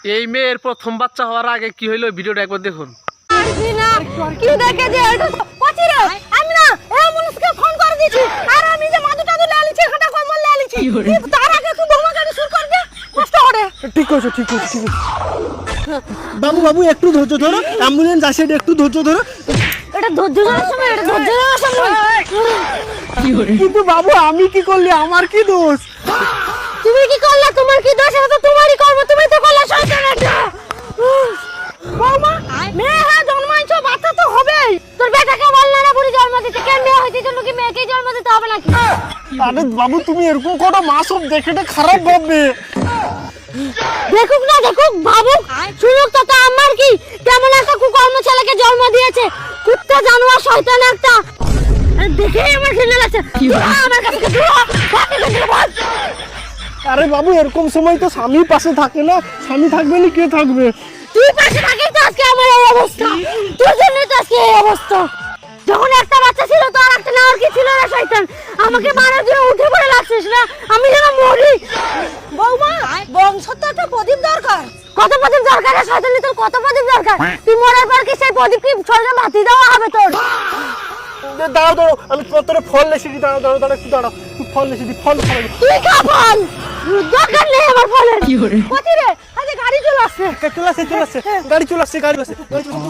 এই মেয়ের প্রথম বাচ্চা হওয়ার আগে কি হইলো ভিডিওটা একবার দেখুন। কি দেখে যে পচি রে আমি না অ্যাম্বুলেন্সকে ফোন করে দিছি আর আমি যে মাদুটা তো লালিছি খাটা কমল লালিছি তার আগে তুই বোমা গাড়ি শুরু কর দে কষ্ট করে। ঠিক কইছো ঠিক কইছো ঠিক কইছো। বাবু বাবু একটু ধৈর্য ধরো, অ্যাম্বুলেন্স আসে, একটু ধৈর্য ধরো। এটা ধৈর্য ধরার সময় এটা ধৈর্য ধরার সময় কিন্তু বাবু আমি কি করলি, আমার কি দোষ? তুমি কি করলে, তোমার কি দোষ? এটা তো তোমারই কর্ম, তুমি তো করলে শয়তান একটা। বৌমা মেয়ে হয়ে জন্মাইছো, বাচ্চা তো হবেই। তোর বেটাকে বল না বুড়ি জন্ম দিতে, কেন মেয়ে হইতে জন্য কি মেয়েকেই জন্ম দিতে হবে নাকি? আরে বাবু তুমি এরকম করো, মা সব দেখে খারাপ ভাববে। দেখুক না দেখুক, ভাবুক, শুনুক, তো আমার কি কেমন একটা কুকর্ম ছেলেকে জন্ম দিয়েছে, কুত্তা জানোয়ার শয়তান একটা। দেখেই আমার ঘৃণা লাগছে। আমার কাছে আরে বাবু এরকম সময় তো স্বামী পাশে থাকে না, স্বামী থাকবে না কে থাকবে? তুই পাশে থাকিস তো আজকে আমার এই অবস্থা, তোর জন্যই তো আজকে এই অবস্থা। যখন একটা বাচ্চা ছিল তো আর একটা নেওয়ার কি ছিল না শয়তান, আমাকে মারার জন্য উঠে পড়ে লাগছিস না, আমি যেন মরি। বৌমা বংশ তো একটা প্রদীপ দরকার। কত প্রদীপ দরকার রে শয়তানি, তোর কত প্রদীপ দরকার? তুই মরার পর কি সেই প্রদীপ কি ছড়ে মাটি দেওয়া হবে তোর? দাঁড়াও দাঁড়াও, আমি তোর ফল লেসে দিই। দাঁড়াও দাঁড়াও দাঁড়াও, একটু দাঁড়াও, ফল লেসে দিই, ফল খাবো। তুই খা ফল, দরকার নেই আমার ফলের। কতি রে, আরে গাড়ি চলে আসছে, চলে আসছে চলে আসছে, গাড়ি চলে আসছে, গাড়ি আসছে, গাড়ি চলে আসছে।